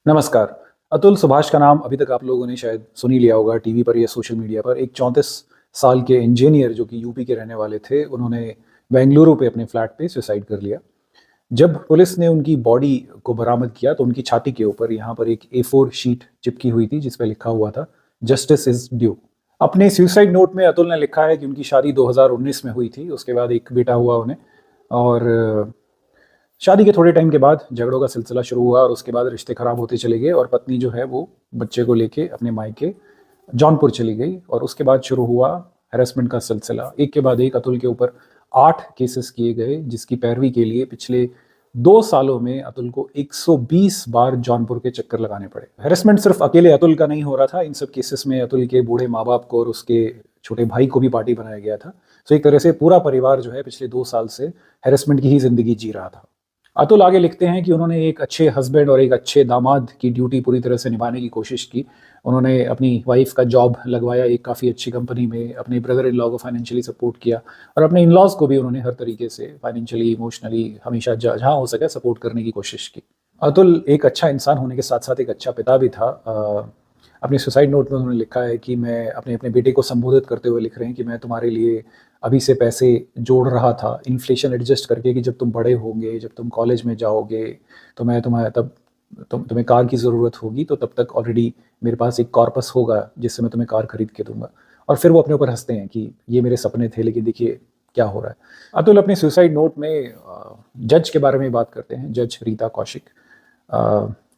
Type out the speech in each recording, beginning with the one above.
नमस्कार। अतुल सुभाष का नाम अभी तक आप लोगों ने शायद सुन ही लिया होगा टीवी पर या सोशल मीडिया पर। एक 34 साल के इंजीनियर जो कि यूपी के रहने वाले थे, उन्होंने बेंगलुरु पे अपने फ्लैट पे सुसाइड कर लिया। जब पुलिस ने उनकी बॉडी को बरामद किया तो उनकी छाती के ऊपर यहाँ पर एक A4 शीट चिपकी हुई थी जिस पे लिखा हुआ था, जस्टिस इज ड्यू। अपने सुसाइड नोट में अतुल ने लिखा है कि उनकी शादी 2019 में हुई थी, उसके बाद एक बेटा हुआ उन्हें। और शादी के थोड़े टाइम के बाद झगड़ों का सिलसिला शुरू हुआ और उसके बाद रिश्ते खराब होते चले गए और पत्नी जो है वो बच्चे को लेके अपने मायके जौनपुर चली गई और उसके बाद शुरू हुआ हैरेसमेंट का सिलसिला। एक के बाद एक अतुल के ऊपर 8 केसेस किए गए, जिसकी पैरवी के लिए पिछले 2 सालों में अतुल को 120 बार जौनपुर के चक्कर लगाने पड़े। हैरेसमेंट सिर्फ अकेले अतुल का नहीं हो रहा था, इन सब केसेस में अतुल के बूढ़े माँ बाप को और उसके छोटे भाई को भी पार्टी बनाया गया था। तो एक तरह से पूरा परिवार जो है पिछले 2 साल से हैरेसमेंट की ही जिंदगी जी रहा था। अतुल आगे लिखते हैं कि उन्होंने एक अच्छे हस्बैंड और एक अच्छे दामाद की ड्यूटी पूरी तरह से निभाने की कोशिश की। उन्होंने अपनी वाइफ का जॉब लगवाया एक काफ़ी अच्छी कंपनी में, अपने ब्रदर इन लॉ को फाइनेंशियली सपोर्ट किया और अपने इन लॉज को भी उन्होंने हर तरीके से फाइनेंशियली, इमोशनली हमेशा जहाँ हो सके सपोर्ट करने की कोशिश की। अतुल एक अच्छा इंसान होने के साथ साथ एक अच्छा पिता भी था। अपने सुसाइड नोट में उन्होंने लिखा है कि मैं अपने अपने बेटे को संबोधित करते हुए लिख रहे हैं कि मैं तुम्हारे लिए अभी से पैसे जोड़ रहा था इन्फ्लेशन एडजस्ट करके, कि जब तुम बड़े होंगे, जब तुम कॉलेज में जाओगे तो मैं तुम्हारा तब तुम्हें कार की ज़रूरत होगी तो तब तक ऑलरेडी मेरे पास एक कॉर्पस होगा जिससे मैं तुम्हें कार खरीद के दूंगा। और फिर वो अपने ऊपर हंसते हैं कि ये मेरे सपने थे लेकिन देखिए क्या हो रहा है। अतुल अपने सुसाइड नोट में जज के बारे में बात करते हैं, जज रीता कौशिक।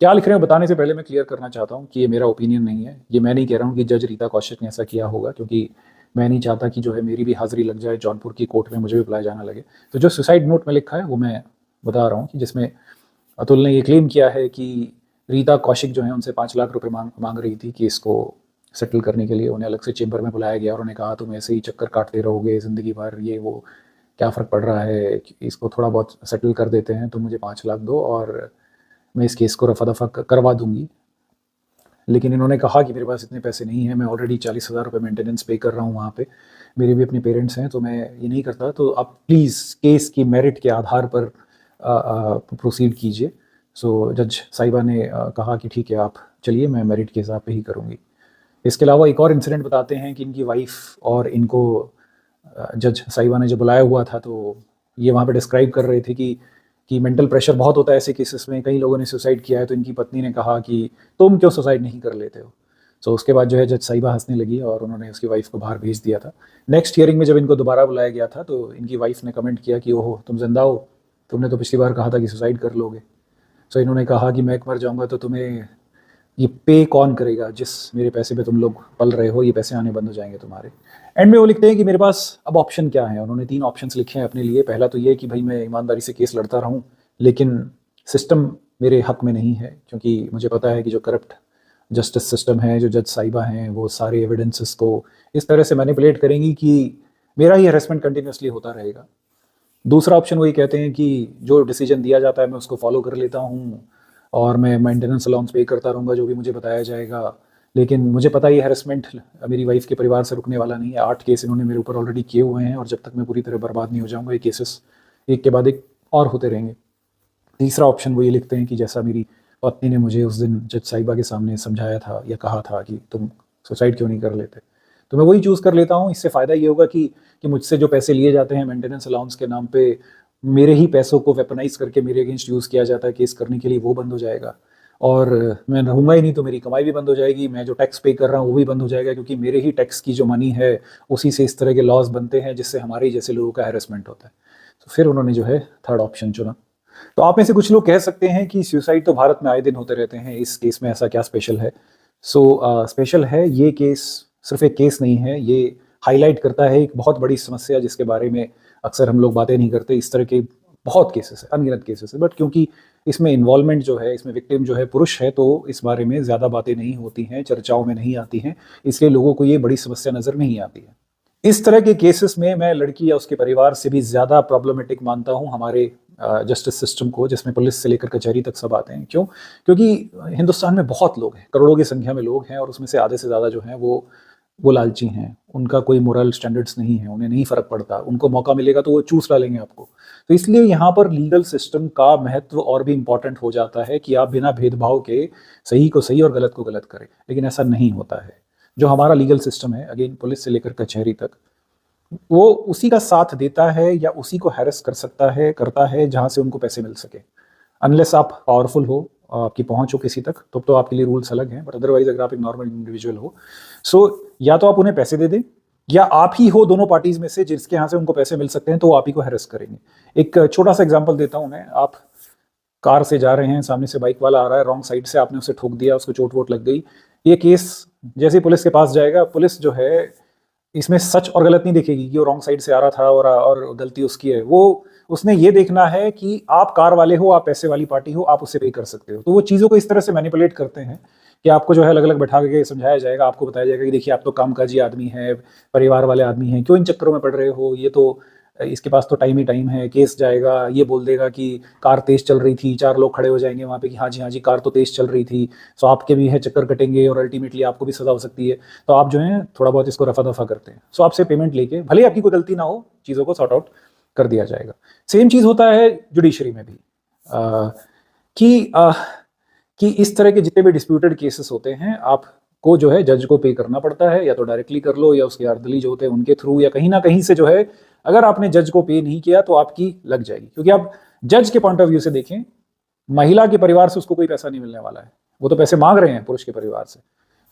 क्या लिख रहे हैं बताने से पहले मैं क्लियर करना चाहता हूँ कि ये मेरा ओपिनियन नहीं है। ये मैं नहीं कह रहा हूँ कि जज रीता कौशिक ने ऐसा किया होगा, क्योंकि मैं नहीं चाहता कि जो है मेरी भी हाजिरी लग जाए जौनपुर की कोर्ट में, मुझे भी बुलाया जाना लगे। तो जो सुसाइड नोट में लिखा है वो मैं बता रहा हूँ कि जिसमें अतुल ने ये क्लेम किया है कि रीता कौशिक जो है उनसे 5 लाख रुपए मांग रही थी कि इसको सेटल करने के लिए। उन्हें अलग से चेंबर में बुलाया गया और उन्हें कहा तुम ऐसे ही चक्कर काटते रहोगे ज़िंदगी भर, ये वो क्या फ़र्क पड़ रहा है, इसको थोड़ा बहुत सेटल कर देते हैं, तुम मुझे 5 लाख दो और मैं इस केस को रफा दफा करवा दूंगी। लेकिन इन्होंने कहा कि मेरे पास इतने पैसे नहीं हैं, मैं ऑलरेडी 40,000 रुपये मेंटेनेंस पे कर रहा हूँ वहाँ पे, मेरे भी अपने पेरेंट्स हैं, तो मैं ये नहीं करता, तो आप प्लीज़ केस की मेरिट के आधार पर प्रोसीड कीजिए। सो जज साहिबा ने कहा कि ठीक है आप चलिए, मैं मेरिट के हिसाब पे ही करूँगी। इसके अलावा एक और इंसिडेंट बताते हैं कि इनकी वाइफ और इनको जज साहिबा ने जब बुलाया हुआ था तो ये वहाँ पे डिस्क्राइब कर रहे थे कि मेंटल प्रेशर बहुत होता है ऐसे केसेस में, कई लोगों ने सुसाइड किया है। तो इनकी पत्नी ने कहा कि तुम क्यों सुसाइड नहीं कर लेते हो। सो उसके बाद जो है जज साहिबा हंसने लगी और उन्होंने उसकी वाइफ को बाहर भेज दिया था। नेक्स्ट हियरिंग में जब इनको दोबारा बुलाया गया था तो इनकी वाइफ ने कमेंट किया कि ओहो तुम जिंदा हो, तुमने तो पिछली बार कहा था कि सुसाइड कर लोगे। सो इन्होंने कहा कि मैं एक मर जाऊंगा तो तुम्हें ये पे कौन करेगा, जिस मेरे पैसे पे तुम लोग पल रहे हो, ये पैसे आने बंद हो जाएंगे तुम्हारे। एंड में वो लिखते हैं कि मेरे पास अब ऑप्शन क्या है। उन्होंने 3 ऑप्शंस लिखे हैं अपने लिए। पहला तो ये कि भाई मैं ईमानदारी से केस लड़ता रहूं, लेकिन सिस्टम मेरे हक में नहीं है, क्योंकि मुझे पता है कि जो करप्ट जस्टिस सिस्टम है, जो जज साहिबा हैं, वो सारे एविडेंसेस को इस तरह से मैनिपुलेट करेंगी कि मेरा ही हरेसमेंट कंटिन्यूसली होता रहेगा। दूसरा ऑप्शन वही कहते हैं कि जो डिसीजन दिया जाता है मैं उसको फॉलो कर लेता हूँ और मैं मेंटेनेंस अलाउंस पे करता रहूँगा जो भी मुझे बताया जाएगा। लेकिन मुझे पता है हैरेसमेंट मेरी वाइफ के परिवार से रुकने वाला नहीं है। 8 केस इन्होंने मेरे ऊपर ऑलरेडी किए हुए हैं और जब तक मैं पूरी तरह बर्बाद नहीं हो जाऊँगा ये केसेस एक के बाद एक और होते रहेंगे। तीसरा ऑप्शन वो ये लिखते हैं कि जैसा मेरी पत्नी ने मुझे उस दिन जज साहिबा के सामने समझाया था या कहा था कि तुम सुसाइड क्यों नहीं कर लेते, तो मैं वही चूज़ कर लेता हूँ। इससे फ़ायदा ये होगा कि मुझसे जो पैसे लिए जाते हैं मेंटेनेंस अलाउंस के नाम पे, मेरे ही पैसों को वेपनाइज करके मेरे अगेंस्ट यूज़ किया जाता है केस करने के लिए, वो बंद हो जाएगा। और मैं रहूँगा ही नहीं तो मेरी कमाई भी बंद हो जाएगी, मैं जो टैक्स पे कर रहा हूँ वो भी बंद हो जाएगा, क्योंकि मेरे ही टैक्स की जो मनी है उसी से इस तरह के लॉज बनते हैं जिससे हमारे ही जैसे लोगों का हैरेसमेंट होता है। तो फिर उन्होंने जो है थर्ड ऑप्शन चुना। तो आप में से कुछ लोग कह सकते हैं कि सुसाइड तो भारत में आए दिन होते रहते हैं, इस केस में ऐसा क्या स्पेशल है। स्पेशल है ये केस, सिर्फ एक केस नहीं है, ये हाईलाइट करता है एक बहुत बड़ी समस्या जिसके बारे में अक्सर हम लोग बातें नहीं करते। इस तरह के बहुत केसेस है, अनगिनत केसेस है, बट क्योंकि इसमें इन्वॉल्वमेंट जो है, इसमें विक्टिम जो है पुरुष है, तो इस बारे में ज़्यादा बातें नहीं होती हैं, चर्चाओं में नहीं आती हैं, इसलिए लोगों को ये बड़ी समस्या नज़र नहीं आती है। इस तरह के केसेस में मैं लड़की या उसके परिवार से भी ज़्यादा प्रॉब्लमेटिक मानता हूँ हमारे जस्टिस सिस्टम को, जिसमें पुलिस से लेकर कचहरी तक सब आते हैं। क्यों? क्योंकि हिंदुस्तान में बहुत लोग हैं, करोड़ों की संख्या में लोग हैं और उसमें से आधे से ज़्यादा जो हैं वो वो लालची हैं, उनका कोई मोरल स्टैंडर्ड्स नहीं है, उन्हें नहीं फ़र्क पड़ता, उनको मौका मिलेगा तो वो चूस डालेंगे आपको। तो इसलिए यहाँ पर लीगल सिस्टम का महत्व और भी इम्पोर्टेंट हो जाता है कि आप बिना भेदभाव के सही को सही और गलत को गलत करें, लेकिन ऐसा नहीं होता है। जो हमारा लीगल सिस्टम है, अगेन पुलिस से लेकर कचहरी तक, वो उसी का साथ देता है या उसी को हैरेस कर सकता है, करता है जहाँ से उनको पैसे मिल सके। अनलेस आप पावरफुल हो, आपकी पहुंच हो किसी तक, तो आपके लिए रूल्स अलग हैं, बट अदरवाइज अगर आप एक नॉर्मल इंडिविजुअल हो, सो या तो आप उन्हें पैसे दे दें, या आप ही हो दोनों पार्टीज में से जिसके यहाँ से उनको पैसे मिल सकते हैं, तो वो आप ही को हैरेस करेंगे। एक छोटा सा एग्जांपल देता हूँ मैं। आप कार से जा रहे हैं, सामने से बाइक वाला आ रहा है, रॉन्ग साइड से आपने उसे ठोक दिया, उसको चोट वोट लग गई। ये केस जैसे ही पुलिस के पास जाएगा, पुलिस जो है इसमें सच और गलत नहीं देखेगी कि वो रॉन्ग साइड से आ रहा था और गलती उसकी है। वो उसने ये देखना है कि आप कार वाले हो, आप पैसे वाली पार्टी हो, आप उससे पे कर सकते हो। तो वो चीज़ों को इस तरह से मैनिपुलेट करते हैं कि आपको जो है अलग अलग बैठा के समझाया जाएगा, आपको बताया जाएगा कि देखिए आप तो कामकाजी आदमी हैं, परिवार वाले आदमी हैं, क्यों इन चक्करों में पड़ रहे हो, ये तो इसके पास तो टाइम ही टाइम है, केस जाएगा, ये बोल देगा कि कार तेज चल रही थी, 4 लोग खड़े हो जाएंगे वहाँ पे कि हाँ जी कार तो तेज चल रही थी, सो आपके भी है चक्कर कटेंगे और अल्टीमेटली आपको भी सजा हो सकती है। तो आप जो है थोड़ा बहुत इसको रफा दफा करते हैं, सो आपसे पेमेंट लेके भले ही आपकी कोई गलती ना हो, चीज़ों को सॉर्ट आउट कर दिया जाएगा। सेम चीज़ होता है जुडिशरी में भी, कि कि इस तरह के जितने भी डिस्प्यूटेड केसेस होते हैं, आपको जो है जज को पे करना पड़ता है, या तो डायरेक्टली कर लो या उसके अर्दली जो होते हैं उनके थ्रू, या कहीं ना कहीं से जो है अगर आपने जज को पे नहीं किया तो आपकी लग जाएगी। क्योंकि आप जज के पॉइंट ऑफ व्यू से देखें, महिला के परिवार से उसको कोई पैसा नहीं मिलने वाला है, वो तो पैसे मांग रहे हैं पुरुष के परिवार से।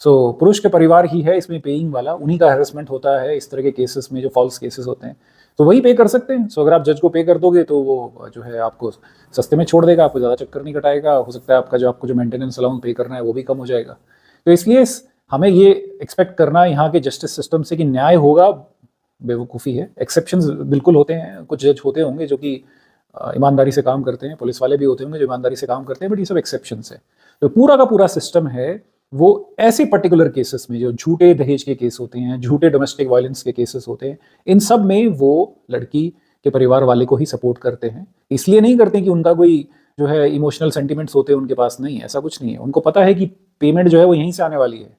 सो पुरुष के परिवार ही है इसमें पेइंग वाला, उन्हीं का हैरेसमेंट होता है इस तरह के केसेस में, जो फॉल्स केसेस होते हैं, तो वही पे कर सकते हैं। सो अगर आप जज को पे कर दोगे तो वो जो है आपको सस्ते में छोड़ देगा, आपको ज़्यादा चक्कर नहीं कटाएगा, हो सकता है आपको जो मेंटेनेंस अलाउंस पे करना है वो भी कम हो जाएगा। तो इसलिए हमें ये एक्सपेक्ट करना यहाँ के जस्टिस सिस्टम से कि न्याय होगा, बेवकूफ़ी है। एक्सेप्शंस बिल्कुल होते हैं, कुछ जज होते होंगे जो कि ईमानदारी से काम करते हैं, पुलिस वाले भी होते होंगे जो ईमानदारी से काम करते हैं, बट ये सब एक्सेप्शंस है। तो पूरा का पूरा सिस्टम है वो ऐसे पर्टिकुलर केसेस में, जो झूठे दहेज के केस होते हैं, झूठे डोमेस्टिक वायलेंस के केसेस होते हैं, इन सब में वो लड़की के परिवार वाले को ही सपोर्ट करते हैं। इसलिए नहीं करते कि उनका कोई जो है इमोशनल सेंटिमेंट्स होते हैं उनके पास, नहीं, ऐसा कुछ नहीं है। उनको पता है कि पेमेंट जो है वो यहीं से आने वाली है,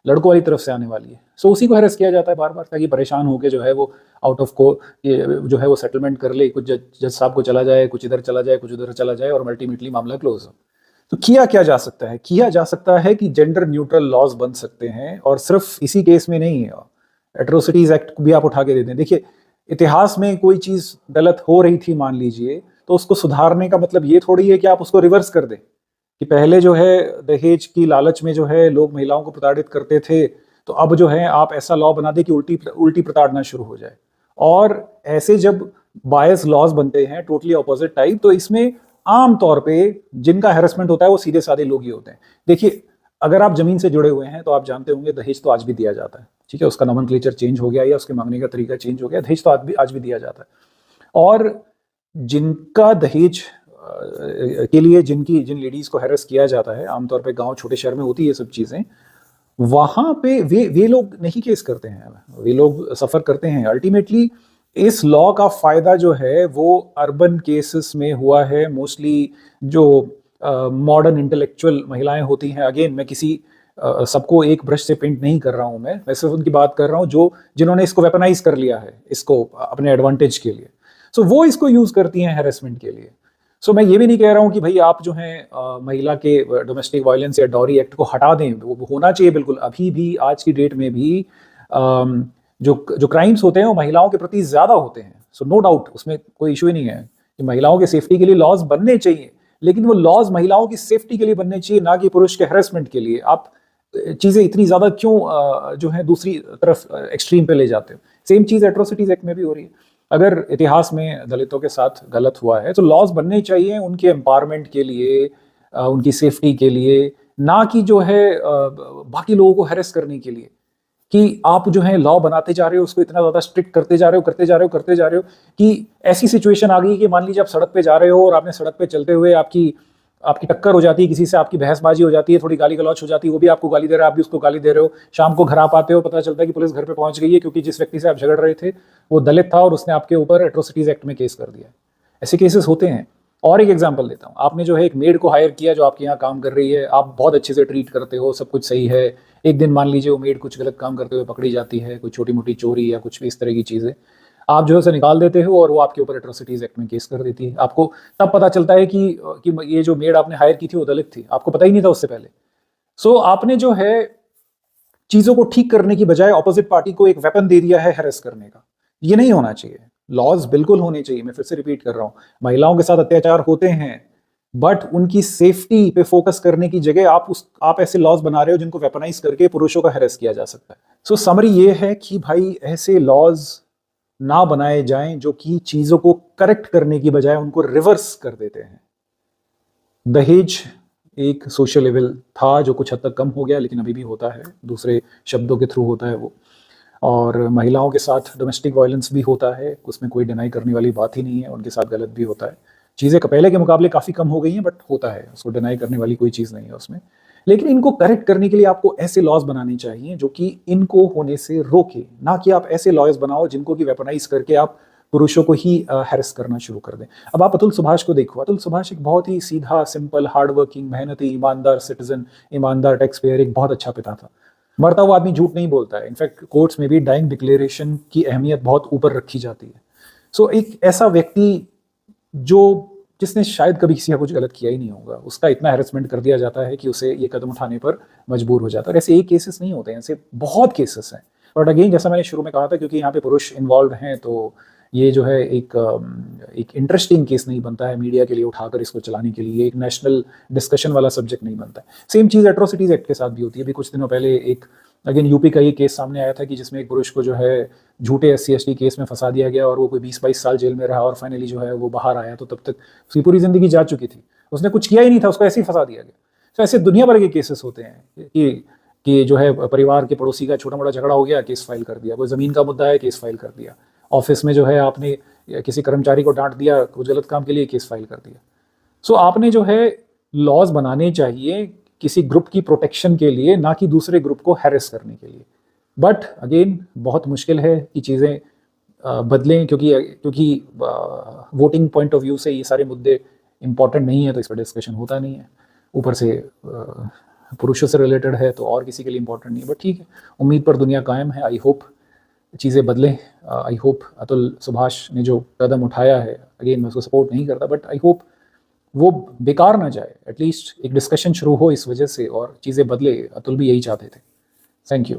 लड़कों वाली तरफ से आने वाली है। सो उसी को हैरेस किया जाता है बार बार, ताकि परेशान होकर जो है वो आउट ऑफ को ये जो है वो सेटलमेंट कर ले, कुछ जज साहब को चला जाए, कुछ इधर चला जाए, कुछ उधर चला जाए, और अल्टीमेटली मामला क्लोज हो। तो किया क्या जा सकता है? किया जा सकता है कि जेंडर न्यूट्रल लॉज बन सकते हैं, और सिर्फ इसी केस में नहीं, एट्रोसिटीज एक्ट भी आप उठा के दे दें। देखिए, इतिहास में कोई चीज़ गलत हो रही थी मान लीजिए, तो उसको सुधारने का मतलब ये थोड़ी है कि आप उसको रिवर्स कर दें, कि पहले जो है दहेज की लालच में जो है लोग महिलाओं को प्रताड़ित करते थे, तो अब जो है आप ऐसा लॉ बना दें कि उल्टी प्रताड़ना शुरू हो जाए। और ऐसे जब बायस लॉज बनते हैं टोटली ऑपोजिट टाइप, तो इसमें आम तौर पे जिनका हैरेसमेंट होता है वो सीधे साधे लोग ही होते हैं। देखिए, अगर आप जमीन से जुड़े हुए हैं तो आप जानते होंगे दहेज तो आज भी दिया जाता है, ठीक है, उसका नॉमेनक्लेचर चेंज हो गया या उसके मांगने का तरीका चेंज हो गया, दहेज तो आज भी दिया जाता है। और जिनका दहेज के लिए जिन लेडीज को हैरेस किया जाता है, आमतौर पे गांव छोटे शहर में होती है ये सब चीजें, वहां पे वे लोग नहीं केस करते हैं, वे लोग सफर करते हैं। अल्टीमेटली इस लॉ का फायदा जो है वो अर्बन केसेस में हुआ है, मोस्टली जो मॉडर्न इंटेलेक्चुअल महिलाएं होती हैं। अगेन मैं किसी सबको एक ब्रश से पेंट नहीं कर रहा हूं, मैं सिर्फ उनकी बात कर रहा हूं जो जिन्होंने इसको वेपनाइज कर लिया है, इसको अपने एडवांटेज के लिए। सो वो इसको यूज करती हैं हैरेसमेंट के लिए। सो मैं ये भी नहीं कह रहा हूँ कि भाई आप जो है महिला के डोमेस्टिक वायलेंस या डॉरी एक्ट को हटा दें, वो होना चाहिए बिल्कुल। अभी भी आज की डेट में भी जो क्राइम्स होते हैं वो महिलाओं के प्रति ज्यादा होते हैं। सो नो डाउट, उसमें कोई इशू ही नहीं है कि महिलाओं की सेफ्टी के लिए लॉज बनने चाहिए, लेकिन वो लॉज महिलाओं की सेफ्टी के लिए बनने चाहिए, ना कि पुरुष के हैरेसमेंट के लिए। आप चीजें इतनी ज्यादा क्यों जो है दूसरी तरफ एक्सट्रीम पे ले जाते हो? सेम चीज एट्रोसिटीज एक्ट में भी हो रही है। अगर इतिहास में दलितों के साथ गलत हुआ है तो लॉज बनने चाहिए उनके एम्पावरमेंट के लिए, उनकी सेफ्टी के लिए, ना कि जो है बाकी लोगों को हैरेस करने के लिए। कि आप जो है लॉ बनाते जा रहे हो, उसको इतना ज्यादा स्ट्रिक्ट करते जा रहे हो कि ऐसी सिचुएशन आ गई कि मान लीजिए आप सड़क पे जा रहे हो और आपने सड़क पे चलते हुए आपकी टक्कर हो जाती है किसी से, आपकी बहसबाजी हो जाती है, थोड़ी गाली गलौच हो जाती है, वो भी आपको गाली दे रहा है, आप भी उसको गाली दे रहे हो। शाम को घर आप आते हो, पता चलता है कि पुलिस घर पे पहुंच गई है, क्योंकि जिस व्यक्ति से आप झगड़ रहे थे वो दलित था और उसने आपके ऊपर एट्रोसिटीज एक्ट में केस कर दिया। ऐसे केसेस होते हैं। और एक एग्जांपल देता हूँ, आपने जो है एक मेड को हायर किया जो आपके यहाँ काम कर रही है, आप बहुत अच्छे से ट्रीट करते हो, सब कुछ सही है। एक दिन मान लीजिए वो मेड कुछ गलत काम करते हुए पकड़ी जाती है, कोई छोटी मोटी चोरी या कुछ भी इस तरह की चीज़ें, आप जो है उसे निकाल देते हो और वो आपके ऊपर एट्रोसिटीज़ एक्ट में केस कर देती है। आपको तब पता चलता है कि ये जो मेड आपने हायर की थी वो दलित थी, आपको पता ही नहीं था उससे पहले। सो आपने जो है चीज़ों को ठीक करने की बजाय ऑपोजिट पार्टी को एक वेपन दे दिया है हैरेस करने का। ये नहीं होना चाहिए। लॉज बिल्कुल होने चाहिए, मैं फिर से रिपीट कर रहा हूँ, महिलाओं के साथ अत्याचार होते हैं, बट उनकी सेफ्टी पे फोकस करने की जगह आप ऐसे लॉज बना रहे हो जिनको वेपनाइज करके पुरुषों का हैरेस किया जा सकता है। सो समरी ये है कि भाई ऐसे लॉज ना बनाए जाएं जो कि चीजों को करेक्ट करने की बजाय उनको रिवर्स कर देते हैं। दहेज एक सोशल लेवल था जो कुछ हद तक कम हो गया, लेकिन अभी भी होता है, दूसरे शब्दों के थ्रू होता है वो। और महिलाओं के साथ डोमेस्टिक वायलेंस भी होता है, उसमें कोई डिनाई करने वाली बात ही नहीं है, उनके साथ गलत भी होता है। चीज़ें पहले के मुकाबले काफ़ी कम हो गई हैं, बट होता है, उसको डिनाई करने वाली कोई चीज़ नहीं है उसमें। लेकिन इनको करेक्ट करने के लिए आपको ऐसे लॉज बनाने चाहिए जो कि इनको होने से रोके, ना कि आप ऐसे लॉज बनाओ जिनको कि वेपनाइज करके आप पुरुषों को ही हैरेस करना शुरू कर दें। अब आप अतुल सुभाष को देखो, अतुल सुभाष एक बहुत ही सीधा, सिंपल, हार्ड वर्किंग, मेहनती, ईमानदार सिटीजन, ईमानदार टैक्स पेयर, एक बहुत अच्छा पिता था। मरता हुआ आदमी झूठ नहीं बोलता है, इनफैक्ट कोर्ट्स में भी डाइंग डिक्लेरेशन की अहमियत बहुत ऊपर रखी जाती है। सो एक ऐसा व्यक्ति जो जिसने शायद कभी किसी का कुछ गलत किया ही नहीं होगा, उसका इतना हैरेसमेंट कर दिया जाता है कि उसे ये कदम उठाने पर मजबूर हो जाता है। और ऐसे एक केसेस नहीं होते हैं, ऐसे बहुत केसेस हैं। बट अगेन, जैसा मैंने शुरू में कहा था, क्योंकि यहाँ पे पुरुष इन्वॉल्व हैं, तो ये जो है एक इंटरेस्टिंग केस नहीं बनता है मीडिया के लिए उठाकर इसको चलाने के लिए, एक नेशनल डिस्कशन वाला सब्जेक्ट नहीं बनता है। सेम चीज़ एट्रोसिटीज एक्ट के साथ भी होती है। अभी कुछ दिनों पहले एक अगेन यूपी का ये केस सामने आया था कि जिसमें एक पुरुष को जो है झूठे SC/ST केस में फंसा दिया गया और वो कोई 20-22 साल जेल में रहा और फाइनली जो है वो बाहर आया, तो तब तक उसकी पूरी जिंदगी जा चुकी थी, उसने कुछ किया ही नहीं था, उसको ऐसे ही फंसा दिया गया। तो ऐसे दुनिया भर के केसेस होते हैं कि जो है परिवार के पड़ोसी का छोटा मोटा झगड़ा हो गया, केस फाइल कर दिया, कोई ज़मीन का मुद्दा है, केस फाइल कर दिया, ऑफिस में जो है आपने किसी कर्मचारी को डांट दिया कुछ गलत काम के लिए, केस फाइल कर दिया। सो आपने जो है लॉज बनाने चाहिए किसी ग्रुप की प्रोटेक्शन के लिए, ना कि दूसरे ग्रुप को हैरेस करने के लिए। बट अगेन, बहुत मुश्किल है कि चीज़ें बदलें, क्योंकि वोटिंग पॉइंट ऑफ व्यू से ये सारे मुद्दे इंपॉर्टेंट नहीं है, तो इस पर डिस्कशन होता नहीं है। ऊपर से पुरुषों से रिलेटेड है तो और किसी के लिए इंपॉर्टेंट नहीं है। बट ठीक है, उम्मीद पर दुनिया कायम है। आई होप चीज़ें बदलें। आई होप अतुल सुभाष ने जो कदम उठाया है, अगेन मैं उसको सपोर्ट नहीं करता, बट आई होप वो बेकार ना जाए, एटलीस्ट एक डिस्कशन शुरू हो इस वजह से और चीज़ें बदले। अतुल भी यही चाहते थे। Thank you.